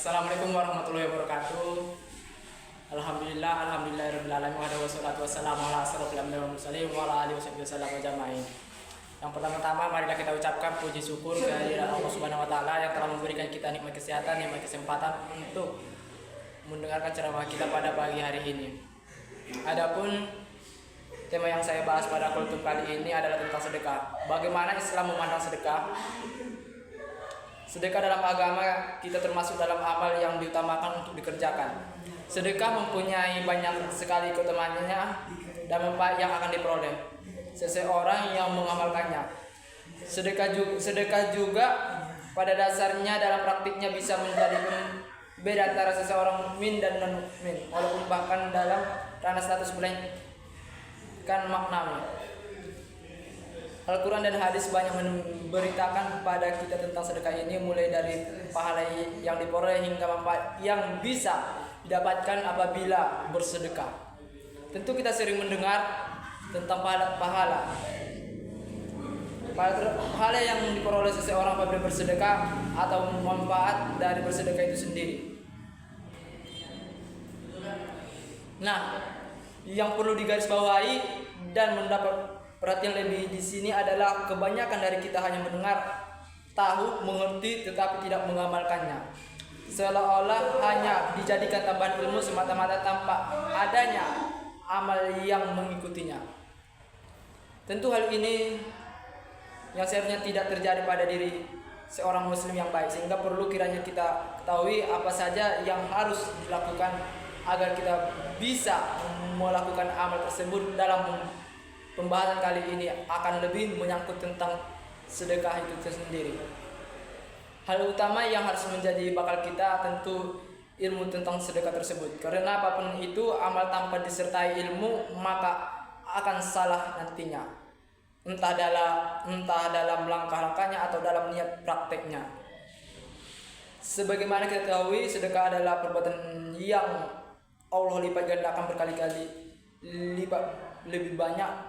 Assalamualaikum warahmatullahi wabarakatuh. Alhamdulillahirabbil alamin wassalatu wassalamu ala asyrofil anbiya'i wal mursalin wa ala alihi wasallam ajmain. Yang pertama-tama marilah kita ucapkan puji syukur kehadirat Allah Subhanahu wa taala yang telah memberikan kita nikmat kesehatan, nikmat kesempatan untuk mendengarkan ceramah kita pada pagi hari ini. Adapun tema yang saya bahas pada kultum kali ini adalah tentang sedekah. Bagaimana Islam memandang sedekah? Sedekah dalam agama kita termasuk dalam amal yang diutamakan untuk dikerjakan. Sedekah mempunyai banyak sekali keutamaannya dan manfaat yang akan diperoleh seseorang yang mengamalkannya. Sedekah juga pada dasarnya dalam praktiknya bisa menjadi pembeda antara seseorang mukmin dan non mukmin, walaupun bahkan dalam ranah status melainkan maknanya. Al-Quran dan hadis banyak memberitakan kepada kita tentang sedekah ini, mulai dari pahala yang diperoleh hingga manfaat yang bisa didapatkan apabila bersedekah. Tentu kita sering mendengar tentang pahala yang diperoleh seseorang apabila bersedekah atau manfaat dari bersedekah itu sendiri. Nah, yang perlu digarisbawahi dan mendapat perhatian lebih di sini adalah kebanyakan dari kita hanya mendengar, tahu, mengerti, tetapi tidak mengamalkannya. Seolah-olah hanya dijadikan tambahan ilmu semata-mata tanpa adanya amal yang mengikutinya. Tentu hal ini yang seharusnya tidak terjadi pada diri seorang muslim yang baik, sehingga perlu kiranya kita ketahui apa saja yang harus dilakukan agar kita bisa melakukan amal tersebut. Dalam pembahasan kali ini akan lebih menyangkut tentang sedekah itu sendiri. Hal utama yang harus menjadi bakal kita tentu ilmu tentang sedekah tersebut. Karena apapun itu, amal tanpa disertai ilmu maka akan salah nantinya. Entah dalam langkah-langkahnya atau dalam niat prakteknya. Sebagaimana kita ketahui, sedekah adalah perbuatan yang Allah lipat gandakan berkali-kali lipat lebih banyak.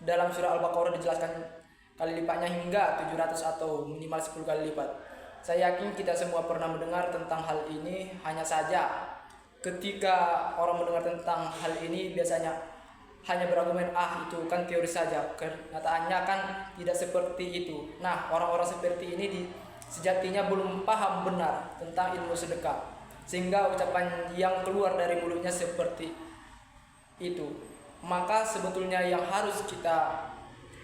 Dalam surah Al-Baqarah dijelaskan kali lipatnya hingga 700 atau minimal 10 kali lipat. Saya yakin kita semua pernah mendengar tentang hal ini, hanya saja ketika orang mendengar tentang hal ini biasanya hanya berargumen, itu kan teori saja. Kenyataannya kan tidak seperti itu. Nah, orang-orang seperti ini sejatinya belum paham benar tentang ilmu sedekah, sehingga ucapan yang keluar dari mulutnya seperti itu. Maka sebetulnya yang harus kita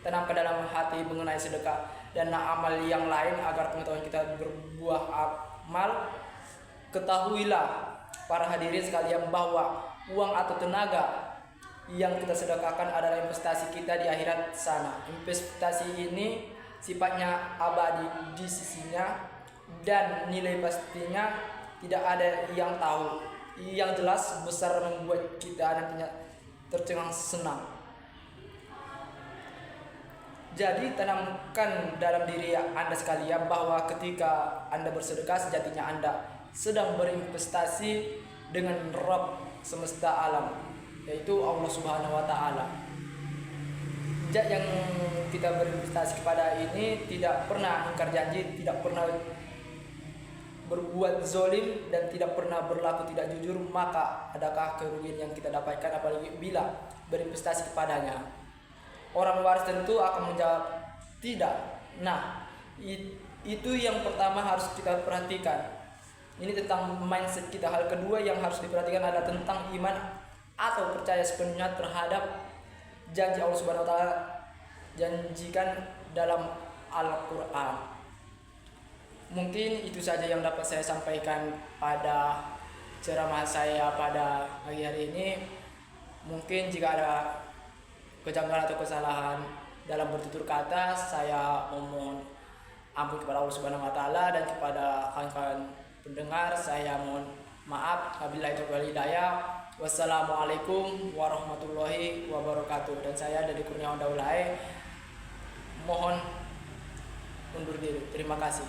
tanamkan dalam hati mengenai sedekah dan amal yang lain agar pengetahuan kita berbuah amal. Ketahuilah para hadirin sekalian bahwa uang atau tenaga yang kita sedekahkan adalah investasi kita di akhirat sana. Investasi ini sifatnya abadi di sisinya dan nilai pastinya tidak ada yang tahu. Yang jelas besar membuat kita nantinya tercengang senang. Jadi tanamkan dalam diri Anda sekalian bahwa ketika Anda bersedekah sejatinya Anda sedang berinvestasi dengan Rabb semesta alam, yaitu Allah Subhanahu wa taala. Zat yang kita berinvestasi kepada ini tidak pernah ingkar janji, tidak pernah berbuat zolim dan tidak pernah berlaku tidak jujur. Maka adakah kerugian yang kita dapatkan apalagi bila berinvestasi kepadanya? Orang waris tentu akan menjawab tidak. Nah, itu yang pertama harus kita perhatikan. Ini tentang mindset kita. Hal kedua yang harus diperhatikan adalah tentang iman atau percaya sepenuhnya terhadap janji Allah Subhanahu wa taala janjikan dalam Al-Qur'an. Mungkin itu saja yang dapat saya sampaikan pada ceramah saya pada pagi hari ini. Mungkin jika ada kejanggalan atau kesalahan dalam bertutur kata, saya mohon ampun kepada Allah Subhanahu wa taala, dan kepada kawan-kawan pendengar saya mohon maaf. Wabillahi taufiq wal hidayah. Wassalamualaikum warahmatullahi wabarakatuh. Dan saya dari Kurniawan Daulay mohon undur diri. Terima kasih.